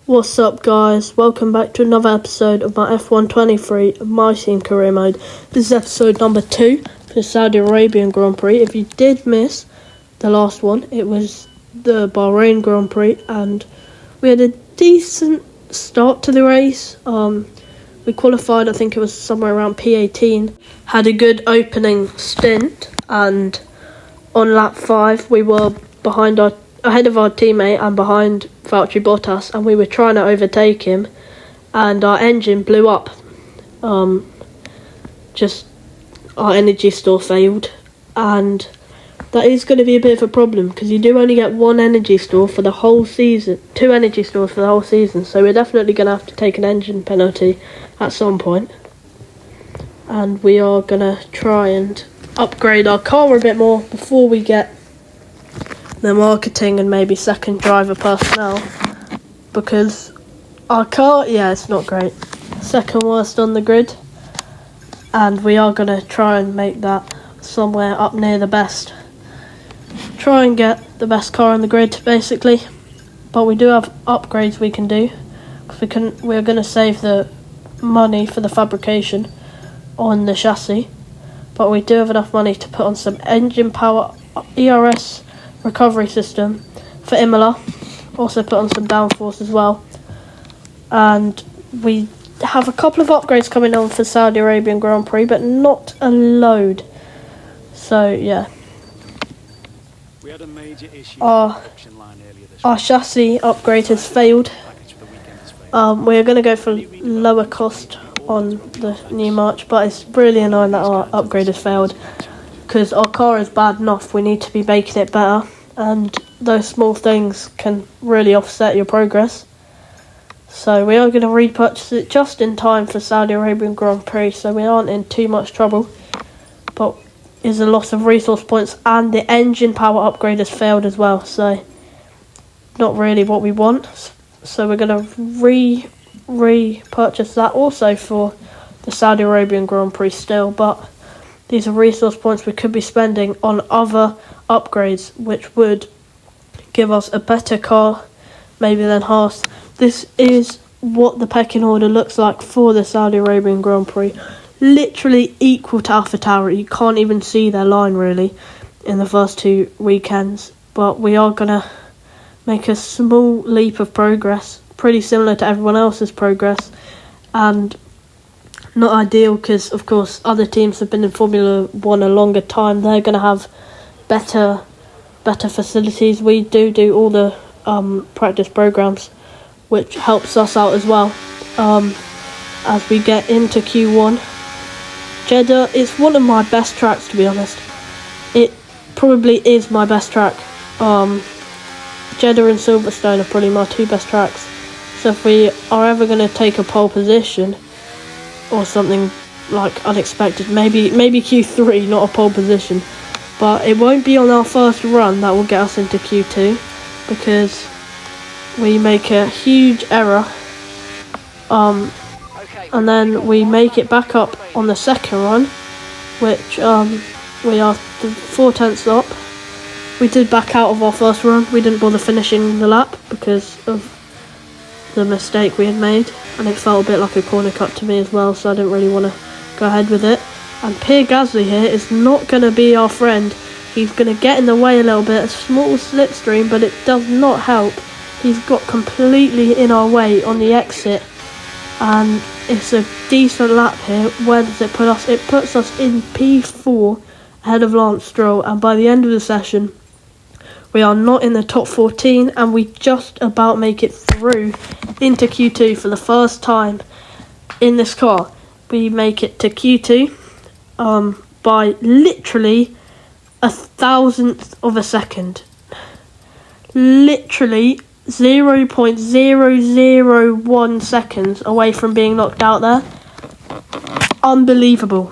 What's up, guys? Welcome back to another episode of my F123 My Team Career Mode. This is episode number 2 for the Saudi Arabian Grand Prix. If you did miss the last one, it was the Bahrain Grand Prix, and we had a decent start to the race. We qualified, I think it was somewhere around P18, had a good opening stint, and on lap 5 we were ahead of our teammate and behind Valtteri Bottas, and we were trying to overtake him, and our engine blew up. Just our energy store failed, and that is going to be a bit of a problem because you do only get one energy store for the whole season, 2 energy stores for the whole season, so we're definitely going to have to take an engine penalty at some point, and we are going to try and upgrade our car a bit more before we get the marketing and maybe second driver personnel, because our car, it's not great. Second worst on the grid, and we are going to try and make that somewhere up near the best. Try and get the best car on the grid, basically. But we do have upgrades we can do, because we're going to save the money for the fabrication on the chassis, but we do have enough money to put on some engine power, ERS recovery system for Imola, also put on some downforce as well, and we have a couple of upgrades coming on for Saudi Arabian Grand Prix, but not a load. So yeah, we had a major issue our chassis upgrade has failed. We're going to go for lower cost on the new March, but it's really annoying that our upgrade has failed, because our car is bad enough. We need to be making it better, and those small things can really offset your progress. So we are going to repurchase it just in time for Saudi Arabian Grand Prix, so we aren't in too much trouble. But is a loss of resource points, and the engine power upgrade has failed as well, so not really what we want. So we're going to repurchase that also for the Saudi Arabian Grand Prix still, but these are resource points we could be spending on other upgrades, which would give us a better car maybe than Haas. This is what the pecking order looks like for the Saudi Arabian Grand Prix. Literally equal to AlphaTauri. You can't even see their line really in the first 2 weekends, but we are going to make a small leap of progress, pretty similar to everyone else's progress, and not ideal because, of course, other teams have been in Formula 1 a longer time. They're going to have better facilities. We do all the practice programs, which helps us out as well as we get into Q1. Jeddah is one of my best tracks, to be honest. It probably is my best track. Jeddah and Silverstone are probably my 2 best tracks. So if we are ever going to take a pole position or something like unexpected, maybe Q3, not a pole position, but it won't be on our first run. That will get us into Q2, because we make a huge error, and then we make it back up on the second run, which we are 4 tenths up. We did back out of our first run. We didn't bother finishing the lap because of the mistake we had made, and it felt a bit like a corner cut to me as well, so I didn't really want to go ahead with it. And Pierre Gasly here is not going to be our friend. He's going to get in the way a little bit, a small slipstream, but it does not help. He's got completely in our way on the exit, and it's a decent lap here. Where does it put us? It puts us in P4 ahead of Lance Stroll, and by the end of the session we are not in the top 14, and we just about make it through into Q2 for the first time in this car. We make it to Q2 by literally 1,000th of a second. Literally 0.001 seconds away from being knocked out there. Unbelievable.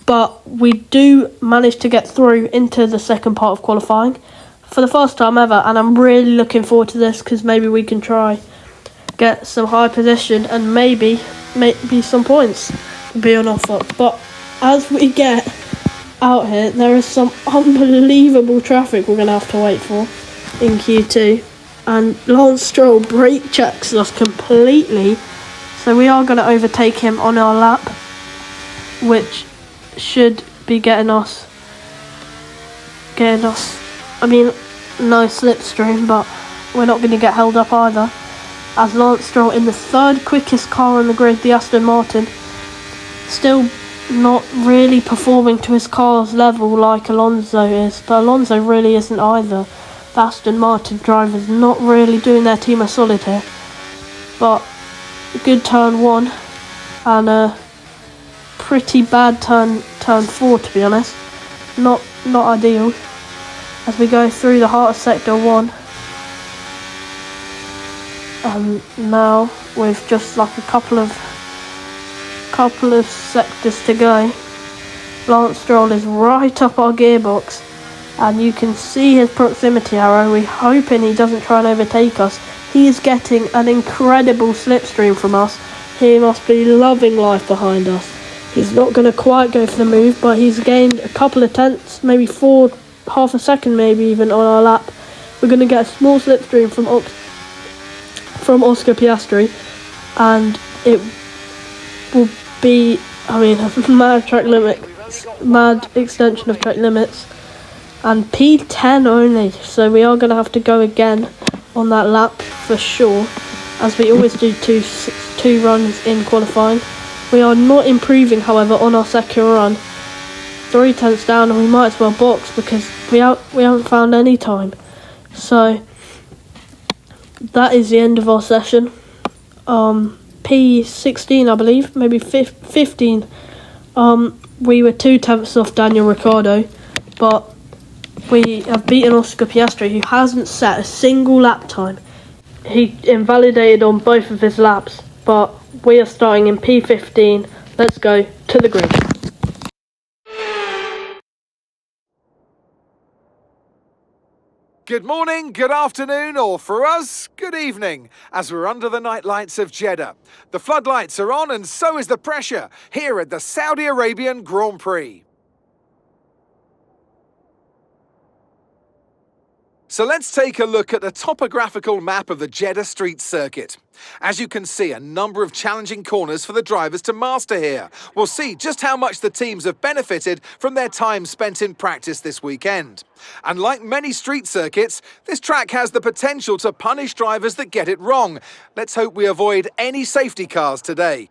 But we do manage to get through into the second part of qualifying for the first time ever, and I'm really looking forward to this, because maybe we can try get some high position and maybe some points be on offer. But as we get out here, there is some unbelievable traffic we're going to have to wait for in Q2, and Lance Stroll brake checks us completely, so we are going to overtake him on our lap, which should be getting us, I mean, no slipstream, but we're not going to get held up either, as Lance Stroll in the third quickest car on the grid, the Aston Martin, still not really performing to his car's level like Alonso is, but Alonso really isn't either. The Aston Martin drivers not really doing their team a solid here, but good turn 1 and a pretty bad turn 4, to be honest. Not ideal as we go through the heart of sector 1. Now with just like a couple of sectors to go, Lance Stroll is right up our gearbox, and you can see his proximity arrow. We're hoping he doesn't try and overtake us. He is getting an incredible slipstream from us. He must be loving life behind us. He's not going to quite go for the move, but he's gained a couple of tenths, maybe half a second maybe even on our lap. We're going to get a small slipstream from Oscar Piastri, and it will be, I mean, a mad extension of track limits, and P10 only, so we are going to have to go again on that lap for sure, as we always do two runs in qualifying. We are not improving, however, on our second run. 3 tenths down, and we might as well box because we haven't found any time. So that is the end of our session. P16, I believe, maybe 15. We were 2 tenths off Daniel Ricciardo, but we have beaten Oscar Piastri, who hasn't set a single lap time. He invalidated on both of his laps, but we are starting in P15. Let's go to the grid. Good morning, good afternoon, or for us, good evening, as we're under the night lights of Jeddah. The floodlights are on and so is the pressure here at the Saudi Arabian Grand Prix. So let's take a look at the topographical map of the Jeddah street circuit. As you can see, a number of challenging corners for the drivers to master here. We'll see just how much the teams have benefited from their time spent in practice this weekend. And like many street circuits, this track has the potential to punish drivers that get it wrong. Let's hope we avoid any safety cars today.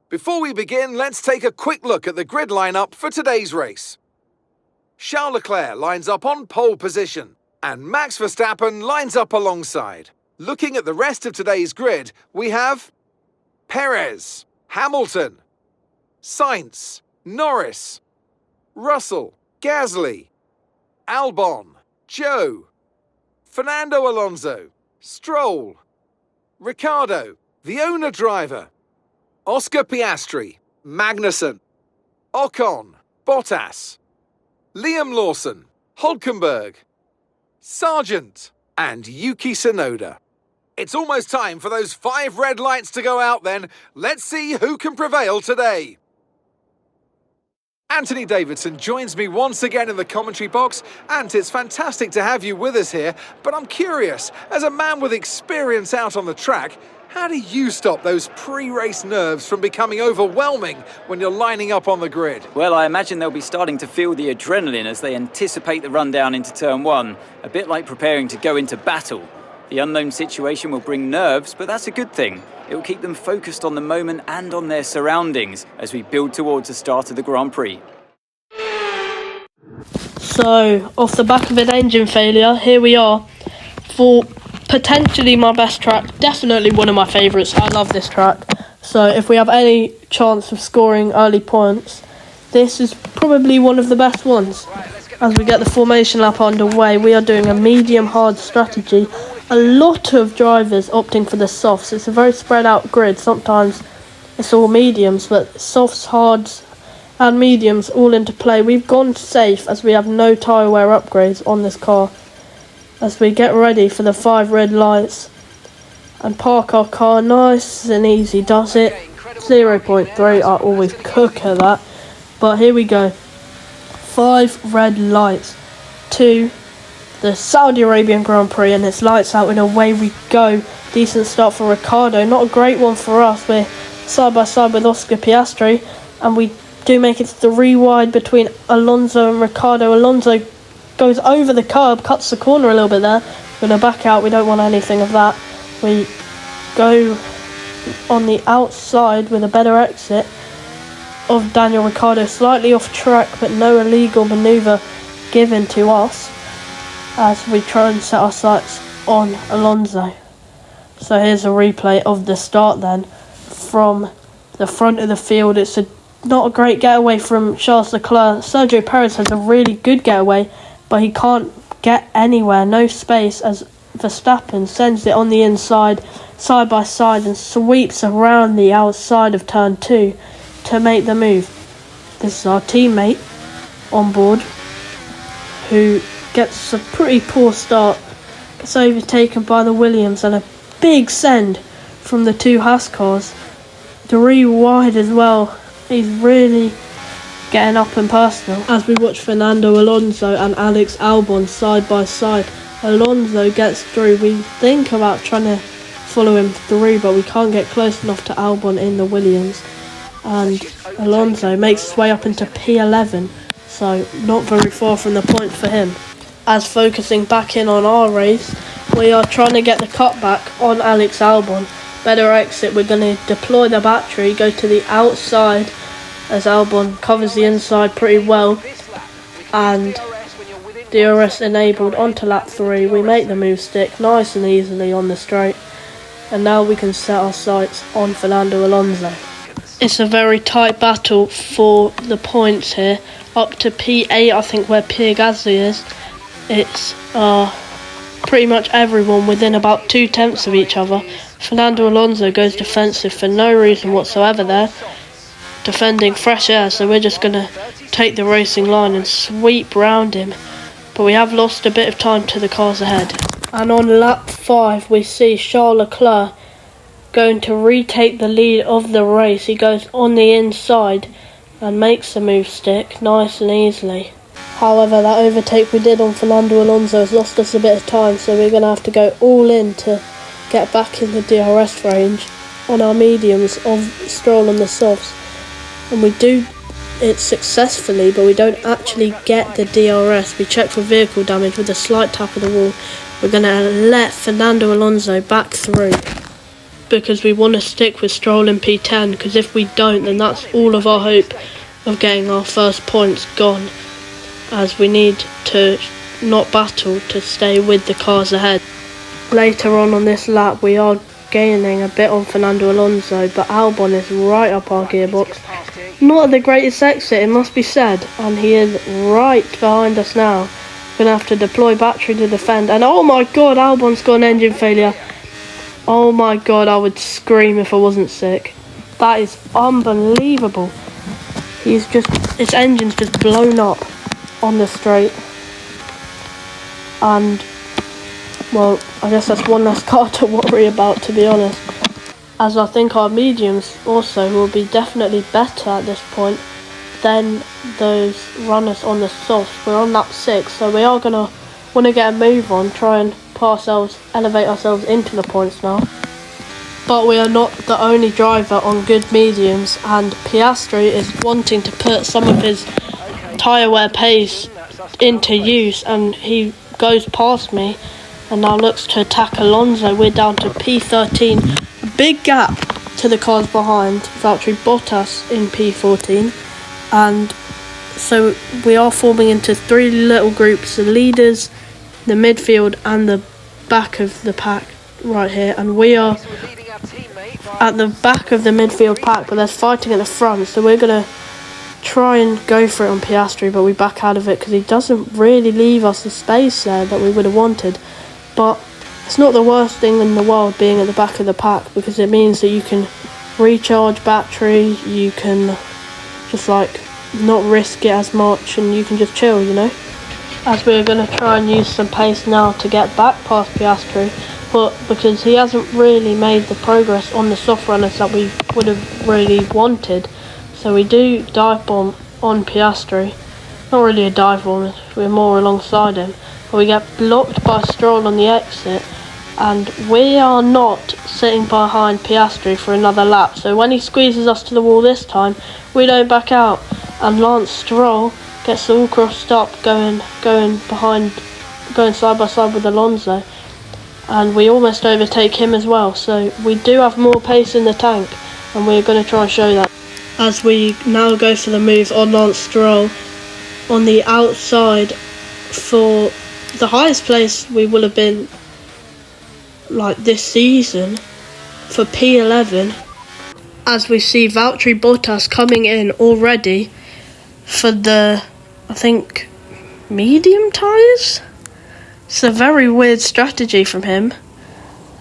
Before we begin, let's take a quick look at the grid lineup for today's race. Charles Leclerc lines up on pole position, and Max Verstappen lines up alongside. Looking at the rest of today's grid, we have Perez, Hamilton, Sainz, Norris, Russell, Gasly, Albon, Joe, Fernando Alonso, Stroll, Ricciardo, the owner driver, Oscar Piastri, Magnussen, Ocon, Bottas, Liam Lawson, Hülkenberg, Sargent, and Yuki Tsunoda. It's almost time for those 5 red lights to go out then. Let's see who can prevail today. Anthony Davidson joins me once again in the commentary box. Ant, it's fantastic to have you with us here, but I'm curious, as a man with experience out on the track, how do you stop those pre-race nerves from becoming overwhelming when you're lining up on the grid? Well, I imagine they'll be starting to feel the adrenaline as they anticipate the rundown into turn 1, a bit like preparing to go into battle. The unknown situation will bring nerves, but that's a good thing. It will keep them focused on the moment and on their surroundings as we build towards the start of the Grand Prix. So, off the back of an engine failure, here we are for potentially my best track, definitely one of my favourites. I love this track. So if we have any chance of scoring early points, this is probably one of the best ones. As we get the formation lap underway, we are doing a medium-hard strategy. A lot of drivers opting for the softs. It's a very spread out grid. Sometimes it's all mediums, but softs, hards and mediums all into play. We've gone safe as we have no tyre wear upgrades on this car, as we get ready for the 5 red lights and park our car. Nice and easy does it. 0.3, I always cook at that, but here we go. 5 red lights, 2, the Saudi Arabian Grand Prix, and it's lights out and away we go. Decent start for Ricciardo, not a great one for us. We're side by side with Oscar Piastri, and we do make it 3 wide between Alonso and Ricciardo. Alonso goes over the curb, cuts the corner a little bit there. We're going to back out, we don't want anything of that. We go on the outside with a better exit of Daniel Ricciardo, slightly off track but no illegal manoeuvre given to us as we try and set our sights on Alonso. So here's a replay of the start then from the front of the field. It's not a great getaway from Charles Leclerc. Sergio Perez has a really good getaway, but he can't get anywhere, no space, as Verstappen sends it on the inside, side by side, and sweeps around the outside of turn 2 to make the move. This is our teammate on board who gets a pretty poor start, gets overtaken by the Williams, and a big send from the 2 Haas cars. 3 wide as well. He's really getting up and personal as we watch Fernando Alonso and Alex Albon side by side. Alonso gets through. We think about trying to follow him through, but we can't get close enough to Albon in the Williams. And Alonso makes his way up into P11, so not very far from the point for him. As focusing back in on our race, we are trying to get the cutback on Alex Albon. Better exit, we're going to deploy the battery, go to the outside as Albon covers the inside pretty well, and DRS enabled onto lap 3. We make the move stick nice and easily on the straight, and now we can set our sights on Fernando Alonso. It's a very tight battle for the points here, up to P8 I think where Pierre Gasly is. It's pretty much everyone within about 2 tenths of each other. Fernando Alonso goes defensive for no reason whatsoever there, defending fresh air, so we're just going to take the racing line and sweep round him. But we have lost a bit of time to the cars ahead. And on lap 5 we see Charles Leclerc going to retake the lead of the race. He goes on the inside and makes the move stick nice and easily. However, that overtake we did on Fernando Alonso has lost us a bit of time, so we're going to have to go all in to get back in the DRS range on our mediums of Stroll on the softs. And we do it successfully, but we don't actually get the DRS. We check for vehicle damage with a slight tap of the wall. We're going to let Fernando Alonso back through because we want to stick with Stroll in P10, because if we don't, then that's all of our hope of getting our first points gone, as we need to not battle to stay with the cars ahead. Later on this lap we are gaining a bit on Fernando Alonso, but Albon is right up our gearbox. Not the greatest exit, it must be said, and he is right behind us now. We're going to have to deploy battery to defend, and oh my god, Albon's got an engine failure. Oh my god, I would scream if I wasn't sick. That is unbelievable. His engine's just blown up on the straight, and well, I guess that's one less car to worry about, to be honest, as I think our mediums also will be definitely better at this point than those runners on the softs. We're on lap 6, so we are going to want to get a move on, try and elevate ourselves into the points now. But we are not the only driver on good mediums, and Piastri is wanting to put some of his tyre wear pace into use, and he goes past me and now looks to attack Alonso. We're down to P13, big gap to the cars behind. Valtteri Bottas in P14, and so we are forming into 3 little groups: the leaders, the midfield, and the back of the pack right here. And we are at the back of the midfield pack, but there's fighting at the front, so we're going to try and go for it on Piastri, but we back out of it because he doesn't really leave us the space there that we would have wanted. But it's not the worst thing in the world being at the back of the pack, because it means that you can recharge battery, you can just like not risk it as much, and you can just chill, you know. As we're going to try and use some pace now to get back past Piastri, but because he hasn't really made the progress on the soft runners that we would have really wanted, so we do dive bomb on Piastri. Not really a dive bomb, we're more alongside him. We get blocked by Stroll on the exit, and we are not sitting behind Piastri for another lap. So when he squeezes us to the wall this time, we don't back out, and Lance Stroll gets all crossed up, going side by side with Alonso, and we almost overtake him as well. So we do have more pace in the tank, and we're going to try and show that. As we now go for the move on Lance Stroll on the outside for the highest place we will have been like this season for P11, as we see Valtteri Bottas coming in already for the, I think, medium tyres. It's a very weird strategy from him.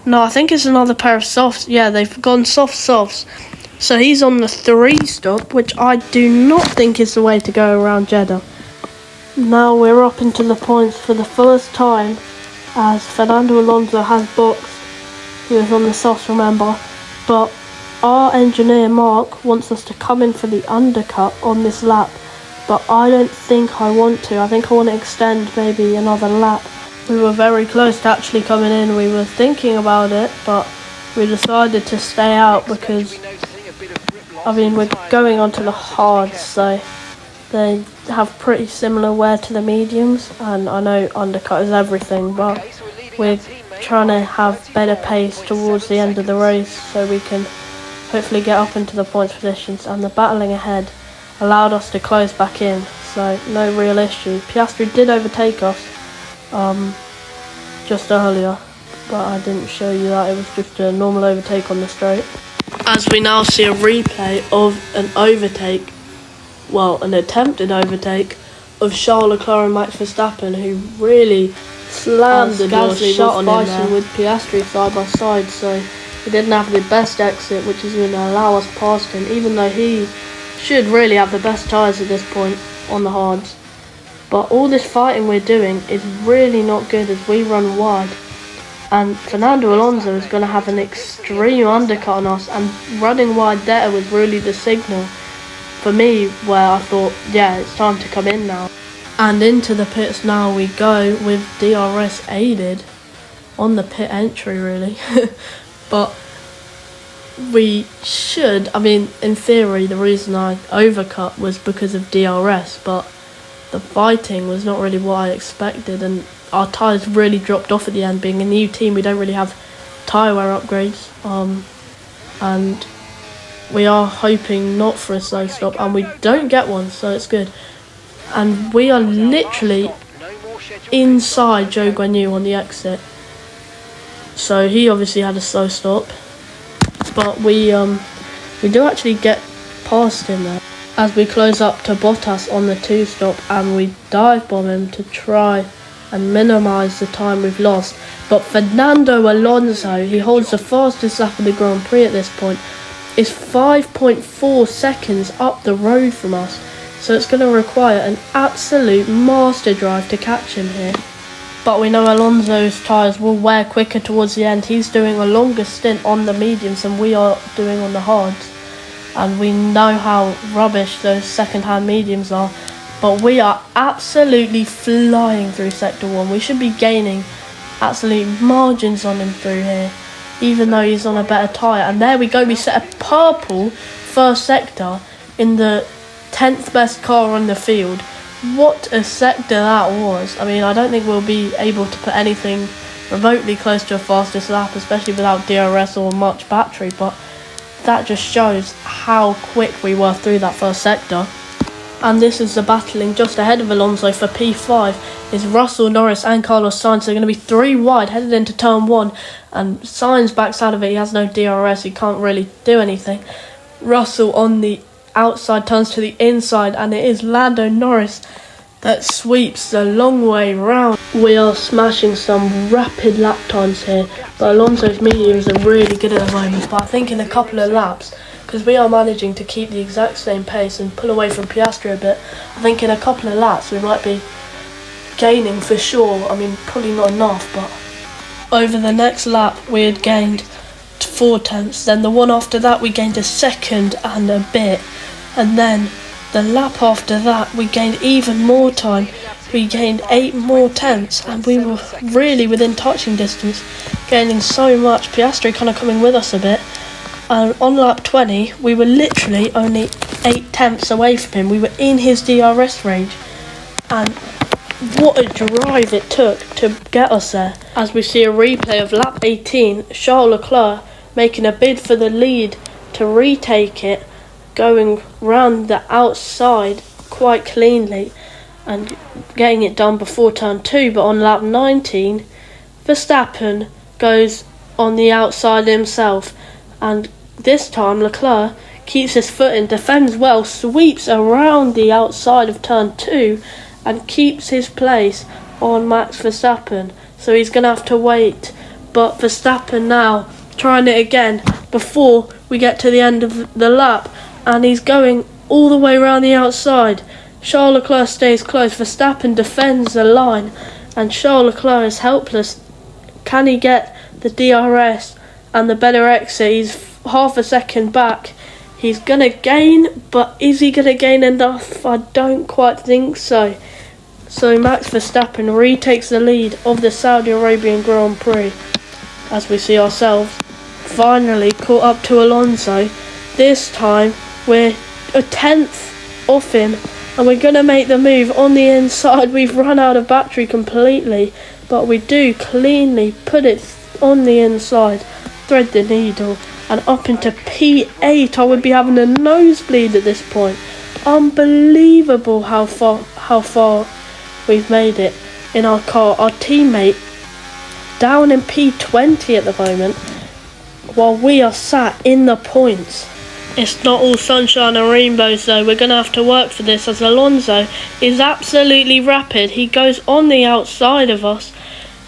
No, I think it's another pair of softs. Yeah, they've gone softs. So he's on the 3 stop, which I do not think is the way to go around Jeddah. Now we're up into the points for the first time, as Fernando Alonso has boxed. He was on the softs, remember, but our engineer Mark wants us to come in for the undercut on this lap, but I don't think I want to. I think I want to extend maybe another lap. We were very close to actually coming in. We were thinking about it, but we decided to stay out because, I mean, we're going onto the hards, so they have pretty similar wear to the mediums, and I know undercut is everything, but we're trying to have better pace towards the end of the race so we can hopefully get up into the points positions, and the battling ahead allowed us to close back in, so no real issue. Piastri did overtake us just earlier, but I didn't show you that. It was just a normal overtake on the straight. As we now see a replay of an overtake, well, an attempted overtake of Charles Leclerc and Max Verstappen, who really slammed the door shut on him there with Piastri side by side, so he didn't have the best exit, which is going to allow us past him, even though he should really have the best tyres at this point on the hards. But all this fighting we're doing is really not good as we run wide, and Fernando Alonso is going to have an extreme undercut on us, and running wide there was really the signal for me where I thought, yeah, it's time to come in now. And into the pits now we go with DRS aided on the pit entry, really. But we should, I mean, in theory, the reason I overcut was because of DRS, but the fighting was not really what I expected, and our tyres really dropped off at the end. Being a new team, we don't really have tyre wear upgrades, and we are hoping not for a slow stop, and we don't get one, so it's good. And we are literally inside Zhou Guanyu on the exit, so he obviously had a slow stop, but we do actually get past him there as we close up to Bottas on the 2 stop, and we dive bomb him to try and minimise the time we've lost. But Fernando Alonso, he holds the fastest lap of the Grand Prix at this point, is 5.4 seconds up the road from us, so it's going to require an absolute master drive to catch him here. But we know Alonso's tyres will wear quicker towards the end. He's doing a longer stint on the mediums than we are doing on the hards, and we know how rubbish those second-hand mediums are. But we are absolutely flying through Sector 1. We should be gaining absolute margins on him through here, even though he's on a better tyre. And there we go, we set a purple first sector in the 10th best car on the field. What a sector that was. I mean, I don't think we'll be able to put anything remotely close to a fastest lap, especially without DRS or much battery, but that just shows how quick we were through that first sector. And this is the battling just ahead of Alonso for P5 is Russell, Norris and Carlos Sainz. They're going to be 3 wide headed into turn 1, and Sainz backs out of it. He has no DRS, he can't really do anything. Russell on the outside turns to the inside, and it is Lando Norris that sweeps the long way round. We are smashing some rapid lap times here, but Alonso's mediums are really good at the moment. But I think in a couple of laps, because we are managing to keep the exact same pace and pull away from Piastri a bit, I think in a couple of laps we might be gaining for sure. I mean, probably not enough, but over the next lap we had gained 4 tenths. Then the one after that we gained a second and a bit, and then The lap after that, we gained even more time. We gained 8 more tenths, and we were really within touching distance, gaining so much. Piastri kind of coming with us a bit. And on lap 20, we were literally only 8 tenths away from him. We were in his DRS range. And what a drive it took to get us there. As we see a replay of lap 18, Charles Leclerc making a bid for the lead to retake it, going round the outside quite cleanly and getting it done before turn 2. But on lap 19, Verstappen goes on the outside himself, and this time Leclerc keeps his foot in, defends well, sweeps around the outside of turn 2 and keeps his place on Max Verstappen. So he's going to have to wait. But Verstappen now trying it again before we get to the end of the lap, and he's going all the way around the outside. Charles Leclerc stays close. Verstappen defends the line, and Charles Leclerc is helpless. Can he get the DRS and the better exit? He's half a second back. He's going to gain, but is he going to gain enough? I don't quite think so. So Max Verstappen retakes the lead of the Saudi Arabian Grand Prix, as we see ourselves finally caught up to Alonso. This time we're a tenth off him, and we're going to make the move on the inside. We've run out of battery completely, but we do cleanly put it on the inside, thread the needle, and up into P8. I would be having a nosebleed at this point. Unbelievable how far we've made it in our car. Our teammate down in P20 at the moment, while we are sat in the points. It's not all sunshine and rainbows though. We're going to have to work for this, as Alonso is absolutely rapid. He goes on the outside of us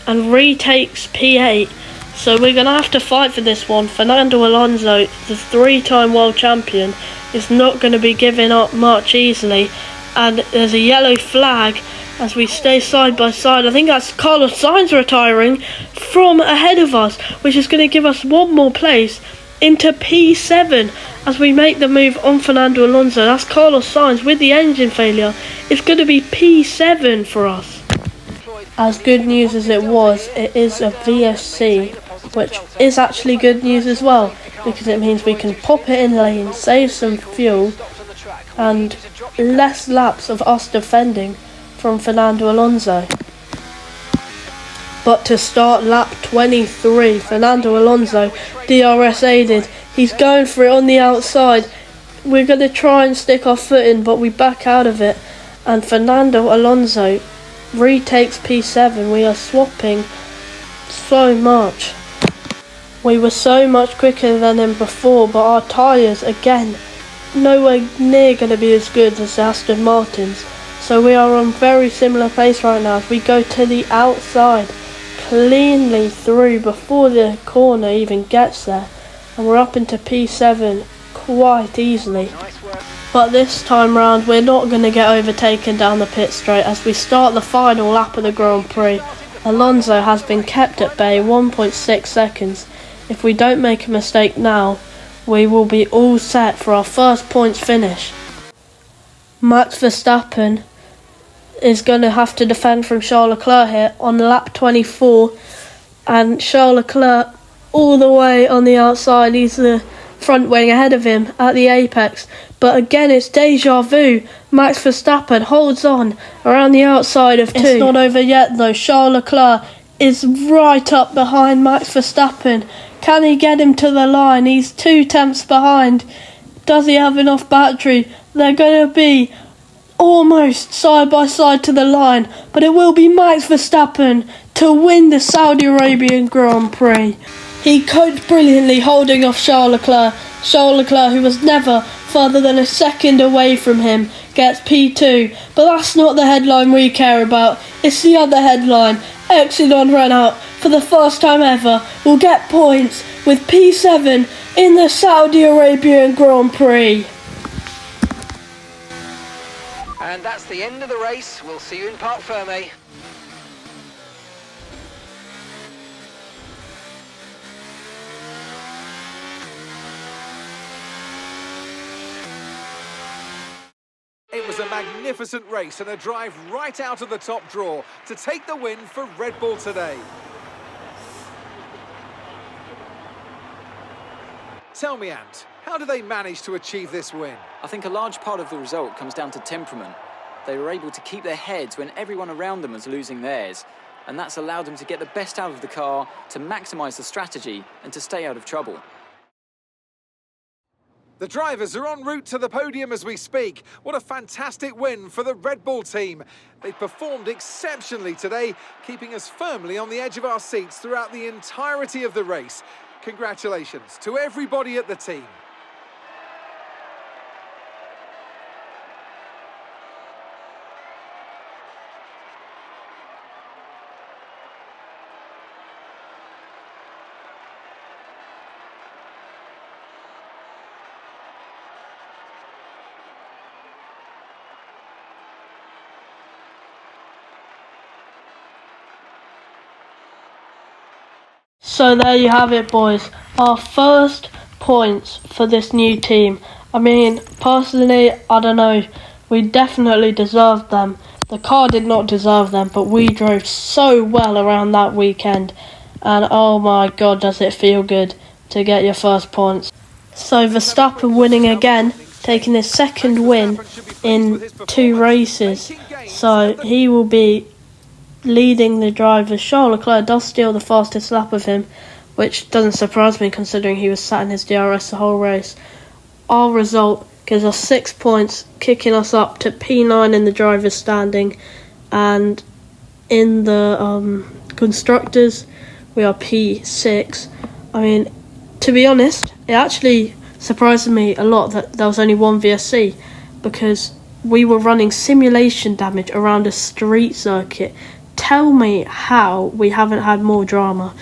and retakes P8. So we're going to have to fight for this one. Fernando Alonso, the 3-time world champion, is not going to be giving up much easily. And there's a yellow flag as we stay side by side. I think that's Carlos Sainz retiring from ahead of us, which is going to give us one more place into P7 as we make the move on Fernando Alonso. That's Carlos Sainz with the engine failure. It's going to be P7 for us. As good news as it was, it is a VSC, which is actually good news as well, because it means we can pop it in lane, save some fuel, and less laps of us defending from Fernando Alonso. But to start lap 23, Fernando Alonso, DRS aided, he's going for it on the outside. We're going to try and stick our foot in, but we back out of it, and Fernando Alonso retakes P7. We are swapping so much. We were so much quicker than him before, but our tyres, again, nowhere near going to be as good as the Aston Martins. So we are on very similar pace right now as we go to the outside, cleanly through before the corner even gets there, and we're up into P7 quite easily. But this time round we're not going to get overtaken down the pit straight as we start the final lap of the Grand Prix. Alonso has been kept at bay 1.6 seconds. If we don't make a mistake now, we will be all set for our first points finish. Max Verstappen is going to have to defend from Charles Leclerc here on lap 24, and Charles Leclerc all the way on the outside. He's the front wing ahead of him at the apex, but again it's deja vu. Max Verstappen holds on around the outside of 2. It's not over yet though. Charles Leclerc is right up behind Max Verstappen. Can he get him to the line? He's 2 tenths behind. Does he have enough battery? They're going to be almost side by side to the line, but it will be Max Verstappen to win the Saudi Arabian Grand Prix. He coped brilliantly holding off Charles Leclerc. Charles Leclerc, who was never further than a second away from him, gets P2, but that's not the headline we care about. It's the other headline. xenon Renault, for the first time ever, will get points with P7 in the Saudi Arabian Grand Prix. And that's the end of the race. We'll see you in Parc Fermé. was a magnificent race and a drive right out of the top draw to take the win for Red Bull today. Tell me, Ant, how did they manage to achieve this win? I think a large part of the result comes down to temperament. They were able to keep their heads when everyone around them was losing theirs, and that's allowed them to get the best out of the car, to maximise the strategy, and to stay out of trouble. The drivers are en route to the podium as we speak. What a fantastic win for the Red Bull team. They've performed exceptionally today, keeping us firmly on the edge of our seats throughout the entirety of the race. Congratulations to everybody at the team. So there you have it, boys. Our first points for this new team. I mean, personally, I don't know. We definitely deserved them. The car did not deserve them, but we drove so well around that weekend. And oh my god, does it feel good to get your first points. So Verstappen winning again, taking his second win in 2 races. So he will be leading the drivers. Charles Leclerc does steal the fastest lap of him, which doesn't surprise me considering he was sat in his DRS the whole race. Our result gives us 6 points, kicking us up to P9 in the drivers' standing, and in the constructors we are P6. I mean, to be honest, it actually surprised me a lot that there was only one VSC, because we were running simulation damage around a street circuit. Tell me how we haven't had more drama.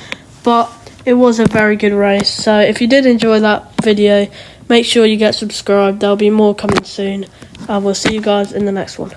But it was a very good race. So if you did enjoy that video, make sure you get subscribed. There'll be more coming soon. And we'll see you guys in the next one.